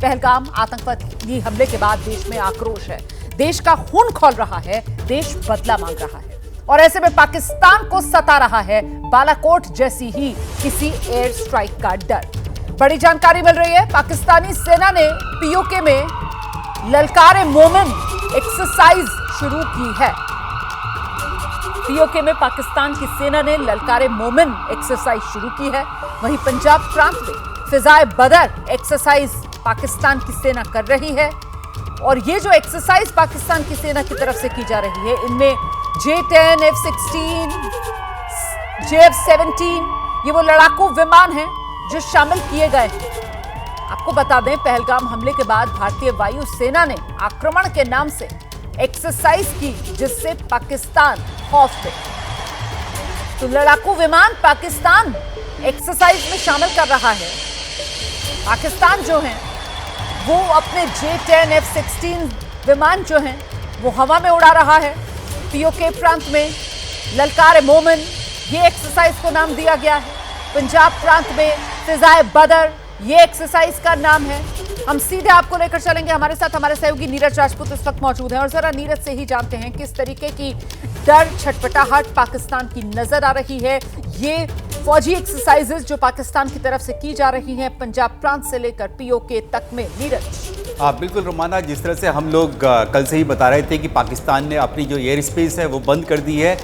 पहलगाम आतंकवादी हमले के बाद देश में आक्रोश है, देश का खून खौल रहा है, देश बदला मांग रहा है और ऐसे में पाकिस्तान को सता रहा है बालाकोट जैसी ही किसी एयर स्ट्राइक का डर। बड़ी जानकारी मिल रही है, पाकिस्तानी सेना ने पीओके में ललकारे मोमिन एक्सरसाइज शुरू की है। पीओके में पाकिस्तान की सेना ने ललकारे मोमिन एक्सरसाइज शुरू की है। वहीं पंजाब प्रांत में फिजाए बदर एक्सरसाइज पाकिस्तान की सेना कर रही है और ये जो एक्सरसाइज पाकिस्तान की सेना की तरफ से की जा रही है, इनमें J-10, F-16, JF-17 ये वो लड़ाकू विमान हैं जो शामिल किए गए हैं। आपको बता दें, पहलगाम हमले के बाद भारतीय वायु सेना ने आक्रमण के नाम से एक्सरसाइज की, जिससे पाकिस्तान खौफ में। तो लड़ाकू विमान पाकिस्तान एक्सरसाइज में शामिल कर रहा है। पाकिस्तान जो है वो अपने J-10, F-16 विमान जो हैं वो हवा में उड़ा रहा है। पीओके प्रांत में ललकारे मोमिन ये एक्सरसाइज को नाम दिया गया है। पंजाब प्रांत में फिजाए बदर ये एक्सरसाइज का नाम है। हम सीधे आपको लेकर चलेंगे, हमारे साथ हमारे सहयोगी नीरज राजपूत इस वक्त मौजूद हैं और जरा नीरज से ही जानते हैं किस तरीके की डर छटपटाहट पाकिस्तान की नजर आ रही है। ये फौजी एक्सरसाइजेस जो पाकिस्तान की तरफ से की जा रही हैं पंजाब प्रांत से लेकर पीओके तक में। नीरज। बिल्कुल रोमाना, जिस तरह से हम लोग कल से ही बता रहे थे कि पाकिस्तान ने अपनी जो एयर स्पेस है वो बंद कर दी है।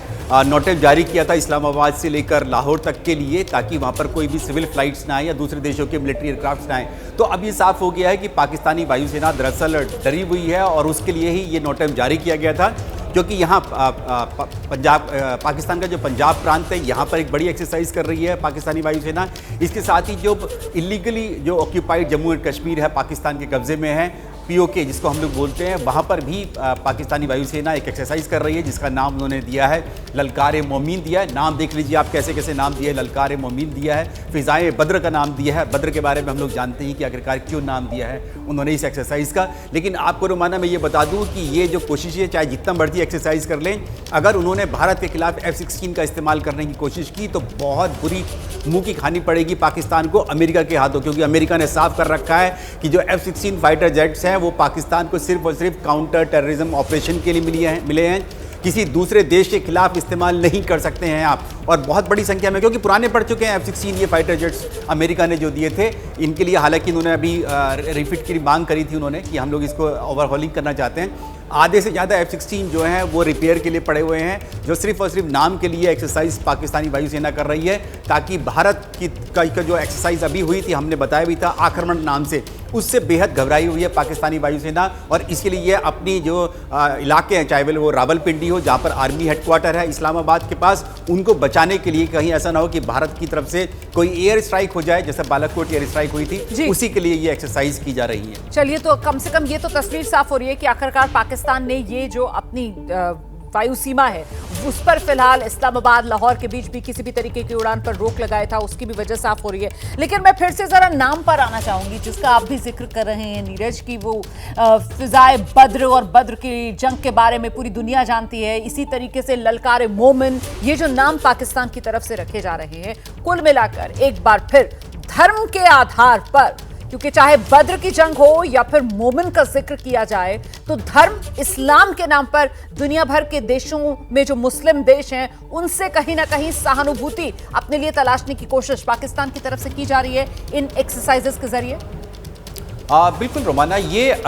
नोटिस जारी किया था इस्लामाबाद से लेकर लाहौर तक के लिए, ताकि वहाँ पर कोई भी सिविल फ्लाइट्स ना आए या दूसरे देशों के मिलिट्री एयरक्राफ्ट ना आए। तो अब ये साफ हो गया है कि पाकिस्तानी वायुसेना दरअसल डरी हुई है और उसके लिए ही ये नोटिस जारी किया गया था, क्योंकि यहाँ पाकिस्तान का जो पंजाब प्रांत है यहाँ पर एक बड़ी एक्सरसाइज कर रही है पाकिस्तानी वायुसेना। इसके साथ ही जो इलीगली जो ऑक्यूपाइड जम्मू एंड कश्मीर है पाकिस्तान के कब्जे में है, पीओके जिसको हम लोग बोलते हैं, वहाँ पर भी पाकिस्तानी वायुसेना एक एक्सरसाइज कर रही है जिसका नाम उन्होंने दिया है ललकारे मोमिन दिया है। नाम देख लीजिए आप कैसे कैसे नाम दिया है। ललकारे मोमिन दिया है, फिजाए बद्र का नाम दिया है। बद्र के बारे में हम लोग जानते हैं कि आखिरकार क्यों नाम दिया है उन्होंने इस एक्सरसाइज का। लेकिन आपको रोमाना मैं ये बता दूँ कि ये जो कोशिशें चाहे जितना मर्जी एक्सरसाइज कर लें, अगर उन्होंने भारत के खिलाफ F-16 का इस्तेमाल करने की कोशिश की तो बहुत बुरी मुंह की खानी पड़ेगी पाकिस्तान को अमेरिका के हाथों, क्योंकि अमेरिका ने साफ कर रखा है कि जो F-16 फाइटर जेट्स हैं वो पाकिस्तान को सिर्फ और सिर्फ काउंटर टेररिज्म ऑपरेशन के लिए मिले हैं, किसी दूसरे देश के खिलाफ इस्तेमाल नहीं कर सकते हैं आप। और बहुत बड़ी संख्या में, क्योंकि पुराने पड़ चुके हैं F-16 ये फाइटर जेट्स अमेरिका ने जो दिए थे, इनके लिए हालांकि उन्होंने अभी रिफिट की मांग करी थी उन्होंने कि हम लोग इसको ओवरहॉलिंग करना चाहते हैं। आधे से ज़्यादा F-16 जो हैं वो रिपेयर के लिए पड़े हुए हैं, जो सिर्फ और सिर्फ नाम के लिए एक्सरसाइज पाकिस्तानी वायुसेना कर रही है, ताकि भारत की का जो एक्सरसाइज अभी हुई थी, हमने बताया भी था आक्रमण नाम से, उससे बेहद घबराई हुई है पाकिस्तानी वायुसेना। और इसके लिए अपनी जो इलाके हैं, चाहे वो रावलपिंडी हो जहाँ पर आर्मी हेडक्वार्टर है इस्लामाबाद के पास, उनको बचाने के लिए कहीं ऐसा ना हो कि भारत की तरफ से कोई एयर स्ट्राइक हो जाए, जैसे बालाकोट एयर स्ट्राइक हुई थी, उसी के लिए ये एक्सरसाइज की जा रही है। चलिए, तो कम से कम ये तो तस्वीर साफ हो रही है कि आखिरकार पाकिस्तान ने ये जो अपनी वायु सीमा है उस पर फिलहाल इस्लामाबाद लाहौर के बीच भी किसी भी तरीके की उड़ान पर रोक लगाया था, उसकी भी वजह साफ हो रही है। लेकिन मैं फिर से जरा नाम पर आना चाहूंगी जिसका आप भी जिक्र कर रहे हैं नीरज, की वो फिजाए बद्र और बद्र की जंग के बारे में पूरी दुनिया जानती है। इसी तरीके से ललकारे मोमिन, ये जो नाम पाकिस्तान की तरफ से रखे जा रहे हैं, कुल मिलाकर एक बार फिर धर्म के आधार पर, क्योंकि चाहे बद्र की जंग हो या फिर मोमिन का जिक्र किया जाए, तो धर्म इस्लाम के नाम पर दुनिया भर के देशों में जो मुस्लिम देश हैं उनसे कहीं ना कहीं सहानुभूति अपने लिए तलाशने की कोशिश पाकिस्तान की तरफ से की जा रही है इन एक्सरसाइजेस के जरिए। बिल्कुल रोमाना, ये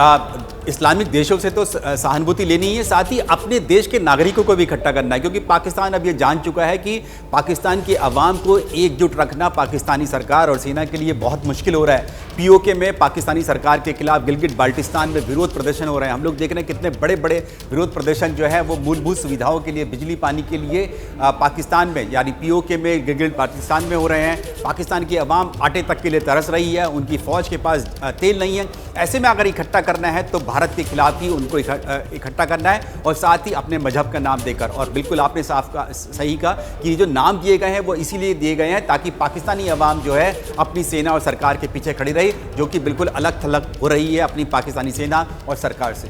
इस्लामिक देशों से तो सहानुभूति लेनी है, साथ ही अपने देश के नागरिकों को भी इकट्ठा करना है, क्योंकि पाकिस्तान अब ये जान चुका है कि पाकिस्तान के अवाम को एकजुट रखना पाकिस्तानी सरकार और सेना के लिए बहुत मुश्किल हो रहा है। पीओके में पाकिस्तानी सरकार के खिलाफ गिलगिट बाल्टिस्तान में विरोध प्रदर्शन हो रहे हैं। हम लोग देख रहे हैं कितने बड़े बड़े विरोध प्रदर्शन जो है वो मूलभूत सुविधाओं के लिए, बिजली पानी के लिए पाकिस्तान में यानी पीओके में गिलगिट बाल्टिस्तान में हो रहे हैं। पाकिस्तान की अवाम आटे तक के लिए तरस रही है, उनकी फ़ौज के पास तेल नहीं है। ऐसे में अगर इकट्ठा करना है तो भारत के खिलाफ ही उनको इकट्ठा करना है, और साथ ही अपने मजहब का नाम देकर। और बिल्कुल आपने सही कहा कि जो नाम दिए गए हैं वो इसीलिए दिए गए हैं ताकि पाकिस्तानी अवाम जो है अपनी सेना और सरकार के पीछे खड़ी रही, जो कि बिल्कुल अलग थलग हो रही है अपनी पाकिस्तानी सेना और सरकार से।